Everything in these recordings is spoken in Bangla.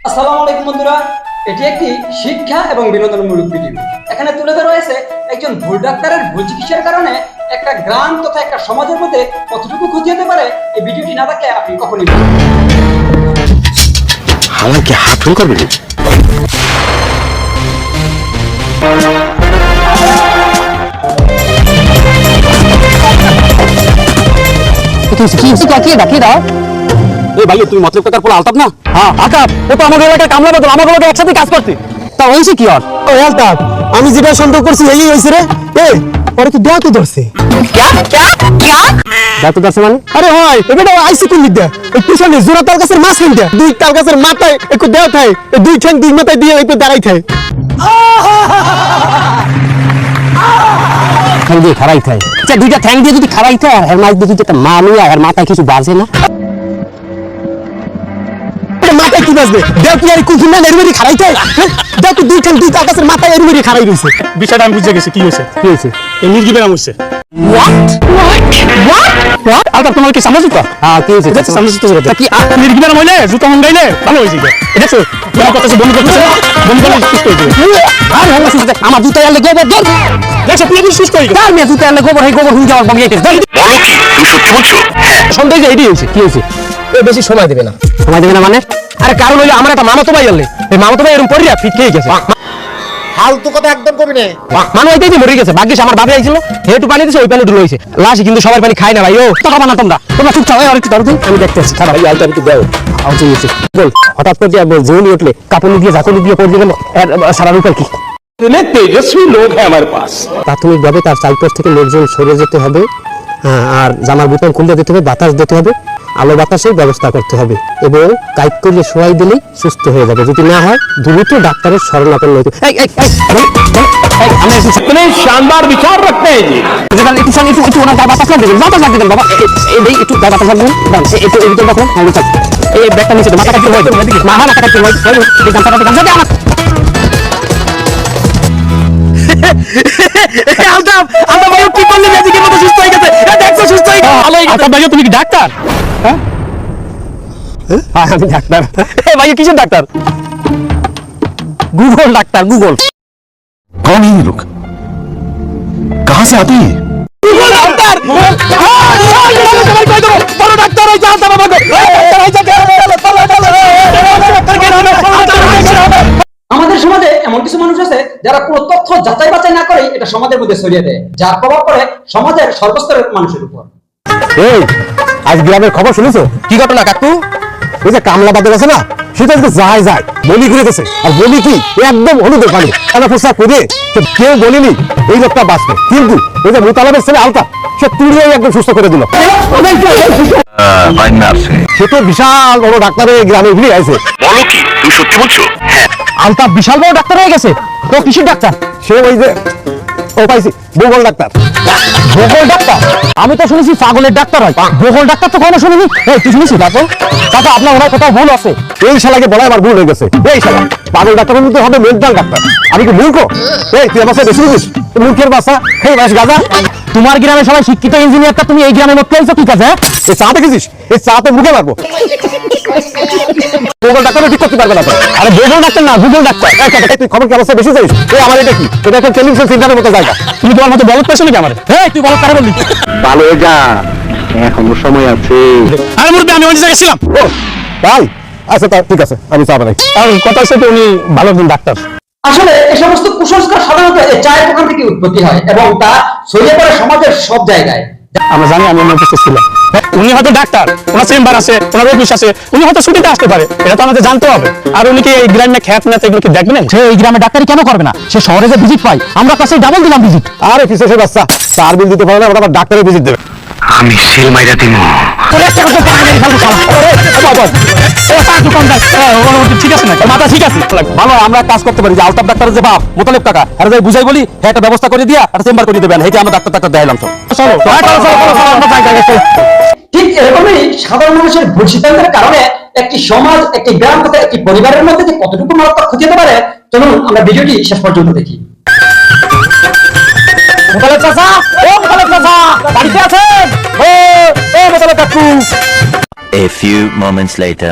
আসসালামু আলাইকুম বন্ধুরা, এটি একটি শিক্ষা এবং বিনোদনমূলক ভিডিও। এখানে তুলে ধরা হয়েছে একজন ভুল ডাক্তারের ভুল চিকিৎসার কারণে একটা গ্রাম তথা একটা সমাজের মধ্যে কতটুকু ক্ষতি হতে পারে। এই ভিডিওটি না দেখলে আপনি কখনোই আমাকে হাত ফোন করবে না। তুমি মতলব কাকার পোলা আলতাফ না? হ্যাঁ আলতাফ, ও তো আমাদের এলাকার কামলা বদল, আমার বলতে একসাথে কাজ করতে। তা হয়েছে কি আর? ও আলতাফ, আমি যেটা সন্দেহ করছি এই হয়েছে রে। পরে তো দেওয়া তো ধরছে। দাঁত ধরছে মানে? আরে হয় এটা আইসি কোন দিক ওই পিছনে জোড়া তাল গাছের মাঝখান দিয়া দুই তাল গাছের মাথায় একটু দেওয়া থাকে, দুই ঠ্যাং দুই মাথায় দিয়ে একটু দাঁড়াই থাকে। ঠ্যাং দিয়ে খারাই থাকে। আচ্ছা দুইটা ঠ্যাং দিয়ে যদি খারাই থাকে আর মাছ দিয়ে যদি একটা মামিয়া আর মাথায় কিছু বাজে না? মাথায় কি বাজবে? দেখ কি আর কুকুর না এরুমেরি খারাই থাকে? দেখ দুই ঠ্যাং দুই তাল গাছের মাথায় এরুমেরি খারাই রইছে। বিষয়টা আমি বুঝে গেছি। কি হয়েছে? কি হয়েছে? এই মুরগি বেরাম হয়েছে। আলতাফ, তোমার কি সামনে জুতা? হ্যাঁ কি হয়েছে? সামনে জুতা কি মুরগি বেরাম হইলে জুতা মঙ্গাইলে ভালো হয়েছে। দেখছো তোমার কথা বন্ধ করতেছে, বন্ধ করলে সুস্থ হয়ে যাবে। আর হলো সুস্থ। আমার জুতা এলে গোবর ধর। দেখছো পুরো সুস্থ হয়ে গেছে। আর মেয়ে জুতা এলে গোবর, এই গোবর হুঁকে আমার বগিয়েছে। বলো কি তুমি সত্যি বলছো? সন্দেহ যে এটাই হয়েছে। কি হয়েছে? ও বেশি সময় দেবে না। সময় দেবে না মানে? আরে কারণ হইলো আমার একটা মামাতো ভাই আনলে, এই মামাতো ভাই এরকম পড়িয়া ফিট খেয়ে গেছে। ফালতু কথা একদম কবি না। মানুষ এটাই যে মরে গেছে। ভাগ্যিস আমার বাবা আইছিল, হেটু পানি দিছে, ওই পানি ডুলে হয়েছে। লাশ কিন্তু সবার পানি খায় না ভাই। ও তো খাবা না তোমরা, তোমরা চুপ থাকো। আর একটু দাঁড়াও, আমি দেখতেছি। খারাপ ভাই আলটা একটু দাও। আউট হয়েছে বল। হঠাৎ করে বল জোনি উঠলে কাপড় দিয়ে ঝাঁকুনি দিয়ে পড়ে গেল। সারা রূপের কি इतने तेजस्वी लोग हैं हमारे पास। প্রাথমিকভাবে তার চারপাশ থেকে লোকজন সরে যেতে হবে। আর জামার বোতাম খুলে দিতে হবে, বাতাস দিতে হবে, আলো বাতাসের ব্যবস্থা করতে হবে এবং টাইট করে শোয়াই দিলেই সুস্থ হয়ে যাবে। যদি না হয় দ্রুত ডাক্তারের শরণাপন্ন হইতে। इतने शानदार विचार रखते हैं जी। একটু ওনার গায়ে বাতাস লাগবে, বাতাস লাগবে দেন বাবা। একটু গায়ে বাতাস লাগবে, একটু এই ভিতরে রাখুন। এই ব্যাগটা নিচে মাথা কাটতে হয়, মাথা কাটতে হয়। এই গামছাটা গামছা আমার আলতাফ, আলতাফ ভাই কি করলি? ম্যাজিকের মতো সুস্থ হয়ে গেছে। দেখছো সুস্থ হয়ে গেছে, ভালো হয়ে গেছে। আলতাফ ভাই, তুমি কি ডাক্তার? হ্যাঁ আমি ডাক্তার। ভাই কিসের ডাক্তার? Google doctor Google. कौन है ये लोग? कहां से आते हैं? गूगल डाक्टर बड़ो डाक्टर है जानता बाबा को। আমাদের সমাজে এমন কিছু মানুষ আছে যারা কোনো তথ্য যাচাই বাছাই না করে এটা সমাজের মধ্যে ছড়িয়ে দেয়, যার প্রভাব পড়ে সমাজের সর্বস্তরের মানুষের উপর। এই আজ গ্রামের খবর শুনেছো? কি ঘটনা কাকু? ওই যে কামলা বাদর আছে না, সেটা যদি যায় যায় বলি ঘুরে গেছে। আর বলি কি একদম হলুদের পানি কানা ফুসা করে কেউ বলেনি এই লোকটা বাঁচবে, কিন্তু ওই যে মোতালাবের ছেলে আলতাফ সে তুড়িয়ে একদম সুস্থ করে দিল। সে তো বিশাল বড় ডাক্তারের গ্রামে ভিড়ে আছে। বলো কি তুমি সত্যি বলছো? আলতাফ বিশাল বড় ডাক্তার হয়ে গেছে। তো কিসের ডাক্তার? সে ওই যে ও পাইছি ভূগোল ডাক্তার। ভূগোল ডাক্তার? আমি তো শুনেছি পাগলের ডাক্তার হয়, ভূগোল ডাক্তার তো কখনো শুনিনি। এই তুই শুনেছিস? তারপর তারপর আপনার ওনার কোথাও ভুল আছে। এই শালাকে বলা আমার ভুল হয়ে গেছে। এই শালা পাগল ডাক্তারের মধ্যে হবে মেন্টাল ডাক্তার। আমি কি মূর্খ? এই তুই আমার সাথে বেশি বুঝিস? মূর্খের বাসা হে বাস গাজা। তোমার গ্রামে সবাই শিক্ষিত ইঞ্জিনিয়ারটা, তুমি এই গ্রামের মধ্যে আইছো কি কাজে? এই চা দেখেছিস? এই চা তো মুখে মারবো। ভূগোল ডাক্তারও ঠিক করতে পারবে না। আরে ভূগোল ডাক্তার না, ভূগোল ডাক্তার। তুই খবর কি অবস্থা বেশি চাইছিস? এই আমার এটা কি? এটা একটা টেলিভিশন সেন্টারের মতো জায়গা। তুমি তোমার মতো বলত পেছো নাকি আমার? এই তুই বলো কারে বললি? ভালো হয়ে যা, এখনো সময় আছে। আর মুরব্বি, আমি ওই জায়গায় ছিলাম। ও তাই? আচ্ছা তা ঠিক আছে, আমি চা বানাই। আর কথা হচ্ছে তো উনি ভালো একজন ডাক্তার। আসলে এই সমস্ত কুসংস্কার সাধারণত এই চায়ের দোকান থেকে উৎপত্তি হয় এবং তা ছড়িয়ে পড়ে সমাজের সব জায়গায়। আমরা জানি, আমি আমার উপস্থিত ছিলাম। উনি হয়তো ডাক্তার, ওনার চেম্বার আছে, ওনার অফিস আছে, উনি হয়তো ছুটিতে আসতে পারে, এটা তো আমাদের জানতে হবে। আর উনি কি এই গ্রামে খ্যাত না এগুলো কি দেখবেন? সে এই গ্রামে ডাক্তারি কেন করবে না? সে শহরে যে ভিজিট পাই, আমরা কাছে ডাবল দিলাম ভিজিট। আরে পিছে সে বাচ্চা চার বিল দিতে পারে না, ওটা আবার ডাক্তারের ভিজিট দেবে। আমি সিল মাইরা দিব। ঠিক আছে না? মাথা ঠিক আছে, ভালো আমরা কাজ করতে পারি। যে আলতাফ ডাক্তারের যে বাপ মোতালেব কাকা, আর যাই বুঝাই বলি হ্যাঁ একটা ব্যবস্থা করে দিয়া একটা চেম্বার করে দেবেন। হেঁটে আমরা ডাক্তার দেখাইলাম। চলো ঠিক এরকমই সাধারণ মানুষের ভুল সিদ্ধান্তের কারণে একটি সমাজ, একটি গ্রাম তথা একটি পরিবারের মধ্যে যে কতটুকু মারাত্মক ক্ষতি হতে পারে, চলুন আমরা ভিডিওটি শেষ পর্যন্ত দেখি। মোতালেব চাচা, ও মোতালেব চাচা বাড়িতে আছেন? ও মোতালেব কাকু। A few moments later.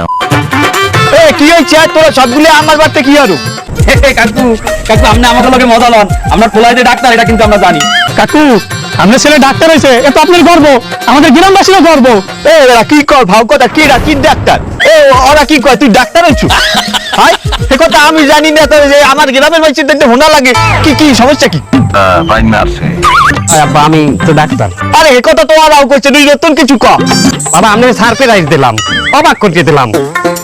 এই কি হয়েছে তোরা সবগুলো আমার বাড়িতে কি আরো কাকু কাকু আপনি আমাকে লোকে মজা লন আমরা পোলাইতে ডাক্তার এটা কিন্তু আমরা জানি কাকু আপনার ছেলে ডাক্তার হয়েছে এ তো আপনার গর্ব, আমাদের গ্রামবাসীরও গর্ব। এরা কি কর ভাব কথা কি ডাক্তার ওরা কি কয় তুই ডাক্তার হইছু হাই সে কথা আমি জানি না তো যে আমার গ্রামের মানুষের দেখতে হোনা লাগে কি কি সমস্যা কি আব্বা আমি তো ডাক্তার। আরে এ কথা তো আরাও কইছে তুই নতুন কিছু ক বাবা আমি সারপ্রাইজ দিলাম, অবাক করে দিলাম।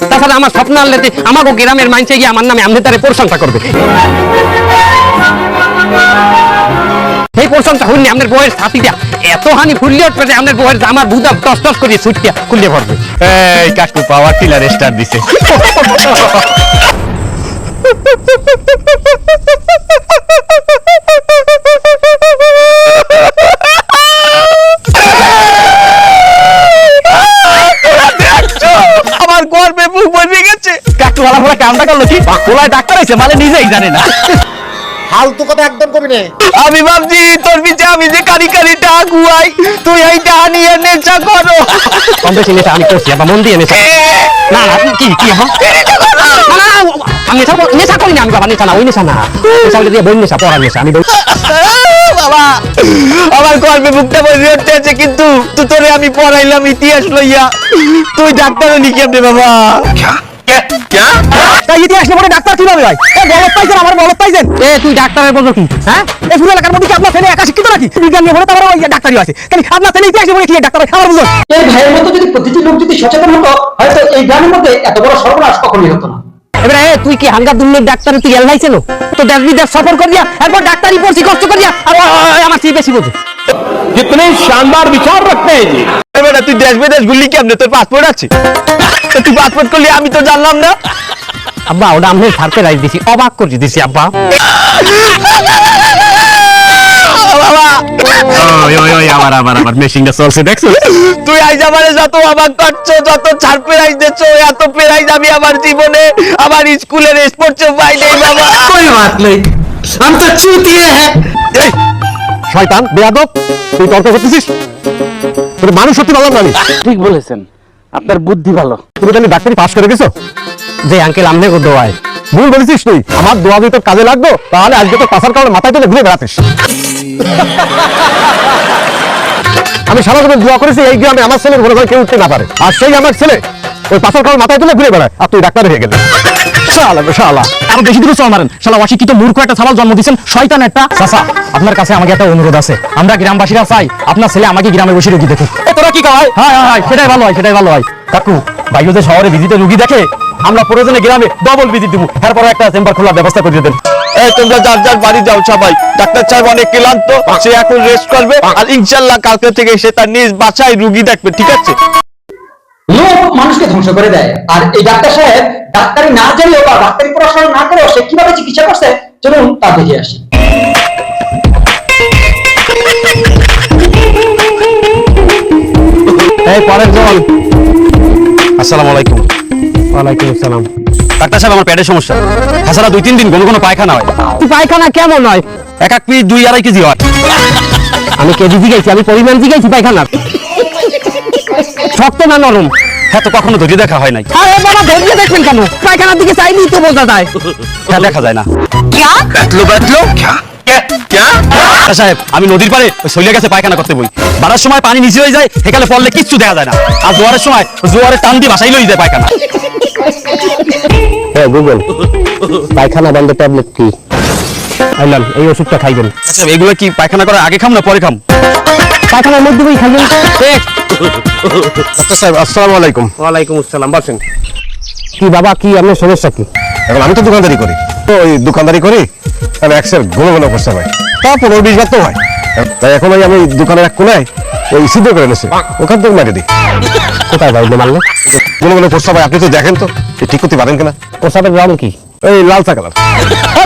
তাছাড়া আমার স্বপ্ন আনলেতে আমাকে গ্রামের মানুষে গিয়ে আমার নামে আমনে তারে প্রশংসা করবে। সেই প্রশংসা হইনি আপনার বউয়ের ছাতিটা এত হানি ফুললে উঠবে যে আপনার বউয়ের জামা বুদা টস টস করে ছুটিয়া খুললে পড়বে। এই কাকু পাওয়ার টিলার স্টার দিছে আমার গর্বে বুক ভরে গেছে কাকু ভালো ভালো কামটা করলো কি পোলায় ডাক্তার হয়েছে মানে নিজেই জানে না ফালতু কথা একদম কবি নে। আমি ভাবছি তোর পিছে আমি যে কারি কারি টাকুয়াই তুই এই টাকা নিয়ে নেশা করো কম বেশি নেশা আমি করছি আবার মন দিয়ে নেশা না না কি কি আমি নেশা করি না আমি বাবা নেশা না ওই নেশা না নেশা দিয়ে বই নেশা পড়ার নেশা আমি বাবা আমার গর্বে বুকটা ভরে উঠতেছে কিন্তু তুই তোরে আমি পড়াইলাম ইতিহাস লইয়া তুই ডাক্তার হলি কেমনে বাবা তাই ইতিহাস পড়ে ডাক্তার কিভাবে হয় বলত পাইছেন আমার বলত পাইছেন তুই ডাক্তারের বলছো কি হ্যাঁ এই পুরো এলাকার মধ্যে কি আপনার ছেলে একা শিক্ষিত নাকি বিজ্ঞান নিয়ে পড়ে তারপরে ওই ডাক্তারই আছে কেন আপনার ছেলে ইতিহাস পড়ে কি ডাক্তার হয় আমার বুঝুন এই ভাইয়ের মতো যদি প্রতিটি লোক যদি সচেতন হতো হয়তো এই গ্রামের মধ্যে এত বড় সর্বনাশ কখনোই হতো না। এবারে তুই কি হাঙ্গা দুর্নীতি ডাক্তার তুই এল লাইছিল তো দেশ বিদেশ সফর করিয়া এরপর ডাক্তারি পড়ছি কষ্ট করিয়া আর আমার চেয়ে বেশি বোঝে कितने शानदार विचार रखते हैं जी बेटा তুই দেশ বিদেশ ঘুরলি কেমনে তোর পাসপোর্ট আছে তো তুই পাসপোর্ট করলি আমি তো জানলাম না আব্বা ওটা আমি সারতে রাইজ দিছি অবাক করে দিছি আব্বা বাবা আমার মেশিনটা চলছে দেখছো তুই আইজ আমারে যত অবাক করছো যত ছাড় পেরাইজ দিচ্ছ এত পেরাইজ আমি আমার জীবনে আমার স্কুলের স্পোর্টসে পাই নাই বাবা कोई बात नहीं हम तो चूतिए हैं এই, শয়তান বেয়াদব তুই তর্ক করতেছিস তোর মানুষ সত্যি ভালো না ঠিক বলেছেন, আপনার বুদ্ধি ভালো। তুমি জানি ডাক্তারি পাস করে গেছো যে আঙ্কেল আমনে কো দোয়ায় ভুল বলেছিস তুই আমার দোয়া যদি তোর কাজে লাগতো তাহলে আজকে তো পাশার কারণে মাথায় তুলে ঘুরে বেড়াতিস আমি সারা জীবন দোয়া করেছি এই গ্রামে আমার ছেলের ঘরে ঘরে কেউ উঠতে না পারে আর সেই আমার ছেলে ওই পাশার কারণে মাথায় তুলে ঘুরে বেড়ায় আর তুই ডাক্তার হয়ে গেলি শালা আর বেশি দূরে চল মারেন শালা অশিক্ষিত মূর্খ একটা সাবাল জন্ম দিয়েছেন শয়তান একটা চাচা আপনার কাছে আমাকে একটা অনুরোধ আছে আমরা গ্রামবাসীরা চাই আপনার ছেলে আমাকে গ্রামে বসে রোগী দেখে তোরা কি কয় হ্যাঁ হ্যাঁ সেটাই ভালো হয় সেটাই ভালো হয় কাকু ভাইও যে শহরে ভিজিটে রোগী দেখে আমরা প্রয়োজনে গ্রামে ডবল ভিজিট দিব এরপর একটা চেম্বার খোলার ব্যবস্থা করে দেন এই তোমরা যার যার বাড়ি যাও সবাই ডাক্তার সাহেব অনেক ক্লান্ত সে এখন রেস্ট করবে আর ইনশাআল্লাহ কালকে থেকে সে তার নিজ বাসায় রোগী দেখবে ঠিক আছে লোক মানুষকে ধ্বংস করে দেয় আর এই ডাক্তার সাহেব ডাক্তারি না জানিয়েও বা ডাক্তারি পড়াশোনা না করেও সে কিভাবে চিকিৎসা করছে চলুন তা দেখে আসি। এই পরের জল আসসালামু আলাইকুম ওয়ালাইকুম আসসালাম ডাক্তার সাহেব আমার পেটের সমস্যা তাছাড়া 2-3 দিন কোনো পায়খানা হয় তুই পায়খানা কেমন হয় এক এক পিস 2-2.5 কেজি হয় আমি কেজি জিগাইছি আমি পরিমাণ জিগাইছি পায়খানার শক্ত না নরম হ্যাঁ তো কখনো ধরে দেখা হয় নাই আরে বাবা ধরিয়ে দেখবেন কেন পায়খানার দিকে চাইলেই তো বোঝা যায় হ্যাঁ দেখা যায় না बैठलो क्या ডাক্তার সাহেব আমি নদীর পাড়ে চলে গেছে পায়খানা করতে বই বাড়ার সময় পানি নিচে হয়ে যায় সেখানে পড়লে কিচ্ছু দেখা যায় না আর জোয়ারের সময় জোয়ারের টান দিয়ে ভাসাই লই যায় পায়খানা হ্যাঁ গুগল পায়খানা বন্ধ ট্যাবলেট কি আইলাম এই ওষুধটা খাইবেন আচ্ছা এগুলো কি পায়খানা করার আগে খাম না পরে খাম পায়খানার মধ্যে বই খাইবেন ডাক্তার সাহেব আসসালামু আলাইকুম ওয়ালাইকুম আসসালাম বসেন কি বাবা কি আপনার সমস্যা কি এখন আমি তো দোকানদারি করি তো ওই দোকানদারি করি আমি একসের ঘন ঘন করতে হয় তা 15-20 বার তো হয় তাই এখন আমি দোকানের এক কোনায় ওই সিদ্ধ করে নিয়েছি ওখান থেকে মারি দিই কোথায় বাইরে মারলে ঘন ঘন প্রস্তাব হয় আপনি তো দেখেন তো এ ঠিক করতে পারেন কিনা প্রসাবের রং কি ওই লাল চা কালার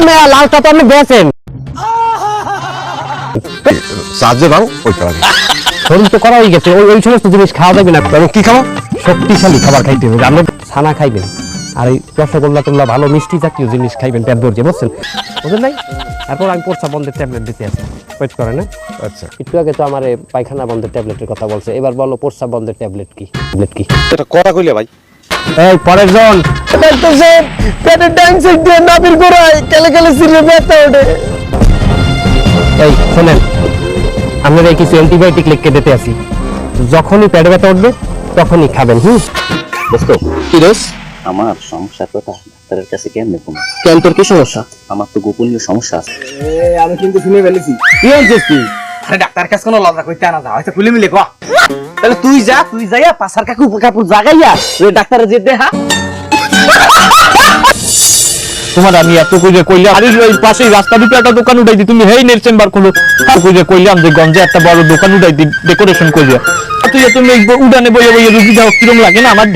মেয়া লালটা তো আপনি বেছেন সাহায্য দাও ওই কালার শরীর তো করা হয়ে গেছে ওই ওই সমস্ত জিনিস খাওয়া যাবে না এবং কি খাবো শক্তিশালী খাবার খাইতে হবে আপনি ছানা খাইবেন আর এই রসগোল্লা টোল্লা ভালো মিষ্টি জাতীয় জিনিস খাইবেন পেট ভরছে বুঝছেন বুঝলেন নাই তারপর আমি প্রস্রাব বন্ধের ট্যাবলেট দিতে আছি ওয়েট করেন না আচ্ছা একটু আগে তো আমার পায়খানা বন্ধের ট্যাবলেটের কথা বলছে এবার বলো প্রস্রাব বন্ধের ট্যাবলেট কি ট্যাবলেট কি এটা করা কইলে ভাই এই পরের জন দেখতেছে পেটের ডাইন সাইড দিয়ে নাভির গোড়ায় কেলে কেলে সিরে ব্যথা ওঠে। এই শোনেন, আপনারা কিছু অ্যান্টিবায়োটিক লিখে দিতে আসি, যখনই পেটে ব্যথা উঠবে তখনই খাবেন। দোস্ত কি দোষ? আমার সমস্যা তো ডাক্তারের কাছে কেমনে কম? কেন, তোর কি সমস্যা? আমার তো গোপনীয় সমস্যা আছে। আমি কিন্তু শুনে ফেলেছি। কি হয়েছে তুই? আরে ডাক্তার কাছে কোনো লজ্জা করতে না যা, হয়তো খুলে মিলে কয়া। তাহলে তুই যাইয়া পাশার কাপড় জাগাইয়া ওই ডাক্তারের যে দেহা। তোমার আমি এত কইলে কইলাম, আরে ওই পাশেই রাস্তা দিকে একটা দোকান উঠাই দি, তুমি হেই নেট চেম্বার খুলো। কইলে কইলাম যে গঞ্জে একটা বড় দোকান উঠাই দি, ডেকোরেশন কইয়া। তুমি উড়ানে বইয়ে বইয়ে রুগী দাও, কিরম লাগে না আমার?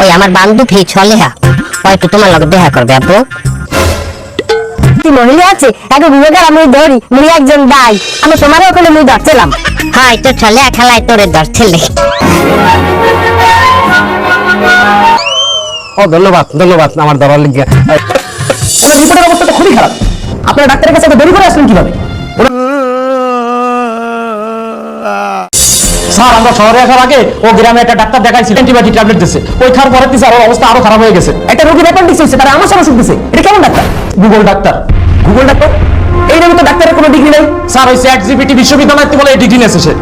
ওই আমার বান্ধবী ছলেহা হয়তো তোমার লগে দেখা করবে আপু। মহিলা আছে এখন বিবেকার আমি ধরি মুই একজন দাই, আমি তোমারও ওখানে মুই ধরছিলাম। হ্যাঁ তো ছলে খেলায় তোরে ধরছিলে। ও ধন্যবাদ ধন্যবাদ আমার ধরার লিগে। আমার রিপোর্টের অবস্থা তো খুবই খারাপ, আপনারা ডাক্তারের কাছে এত দেরি করে আসলেন কিভাবে? স্যার, আমরা শহরে আসার আগে ও গ্রামে একটা ডাক্তার দেখাইছিল, অ্যান্টিবায়োটিক ট্যাবলেট দিয়েছে, ওই খাওয়ার পরে দিছে আর ওর অবস্থা আরো খারাপ হয়ে গেছে। একটা রোগীর অ্যাপেন্ডিক্স হয়েছে, তারা আমার সাথে ওষুধ দিছে। এটা কেমন doctor? Google doctor. Google doctor? এই নামে তো ডাক্তারের কোনো ডিগ্রি নেই স্যার, ওই চ্যাটজিপিটি বিশ্ববিদ্যালয় বলে এই ডিগ্রি নিয়েছে সে।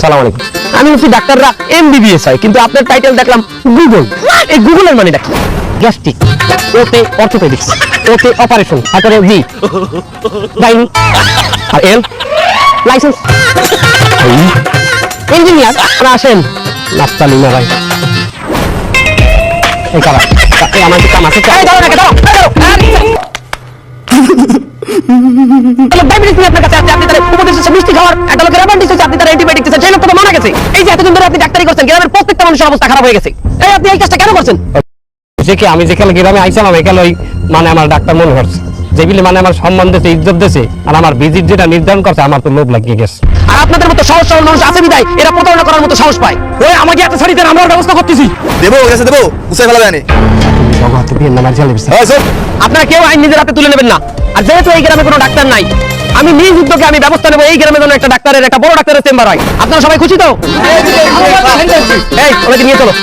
সালাম আলাইকুম। আমি হচ্ছি ডাক্তাররা এমবিবিএস হয়, কিন্তু আপনার টাইটেল দেখলাম গুগল। এই গুগলের মানে কি? গ্যাস্ট্রিক, ওতে অর্থোপেডিক্স, ওতে অপারেশন, তারপরে জি গাইনি, আর এল লাইসেন্স, ইঞ্জিনিয়ার। আপনারা আসেন নাস্তালি না ভাই। এই কারা এই আমার কি কাম আছে? দাও না, দাও ডায়াবেটিস আপনার কাছে আছে, আপনি তার উপদেশ মিষ্টি খাওয়ার, একটা লোকের অ্যাপেন্ডিক্স হচ্ছে, আপনি তার অ্যান্টিবায়োটিক দিচ্ছেন, সেই লোকটা তো মারা গেছে। এই যে এতদিন ধরে আপনি ডাক্তারি করছেন, গ্রামের প্রত্যেকটা মানুষের অবস্থা খারাপ হয়ে গেছে। এই আপনি এই কাজটা কেন করছেন? যে আমি যেখানে গ্রামে আইছিলাম এখানে ওই মানে আমার ডাক্তার মনে করছে যেগুলি মানে আমার সম্মান দিয়েছে, ইজ্জত দিয়েছে, আর আমার ভিজিট যেটা নির্ধারণ করছে আমার তো লোভ লাগিয়ে গেছে। আর আপনাদের মতো সহজ সরল মানুষ আছে বিদায় এরা প্রতারণা করার মতো সাহস পায়। ওই আমাকে এত ছাড়ি দেন, আমরা ব্যবস্থা করতেছি। দেবো গেছে দেবো, উসে ফেলা জানি। আপনারা কেউ আইন নিজের হাতে তুলে নেবেন না। আর যেহেতু এই গ্রামে কোনো ডাক্তার নাই, আমি নিজ উদ্যোগে আমি ব্যবস্থা নেবো এই গ্রামে যেন একটা ডাক্তারের, একটা বড় ডাক্তারের চেম্বার হয়। আপনারা সবাই খুশি তো? এই ওনাকে নিয়ে চলো।